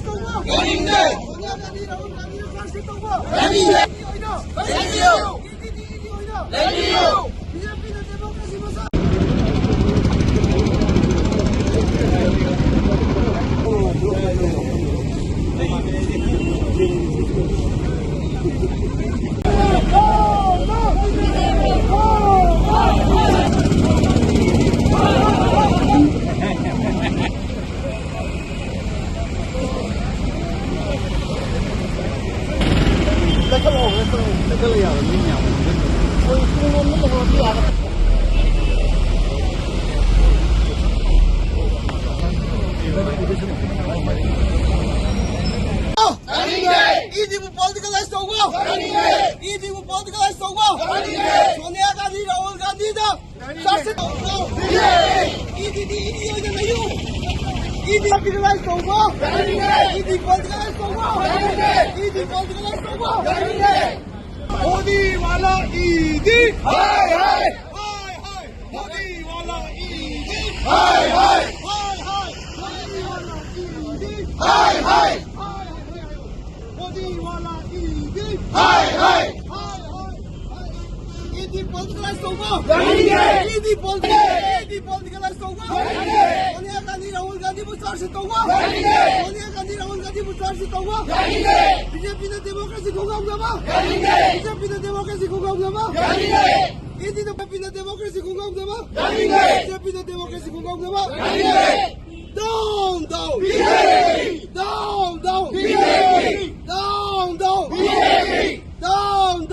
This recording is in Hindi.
सोनिया गांधी राहुल गांधी मोदी वाला ईदी हाय हाय हाय हाय मोदी वाला ईदी हाय हाय हाय हाय मोदी वाला ईदी हाय हाय मोदी वाला ईदी हाय हाय ईदी पॉलिटिकलाइज्ड होगा ईदी पॉलिटिकलाइज्ड होगा सोनिया गांधी राहुल गांधी मुस्तारशिद होगा सोनिया गांधी राहुल गांधी मुस्तारशिद होगा बीजेपी ने डेमोक्रेसी को गाँव बीजेपी ने डेमोक्रेसी को गाँव ईदी ने बीजेपी ने डेमोक्रेसी को गाँव बीजेपी ने डेमोक्रेसी को गाँव down down down down down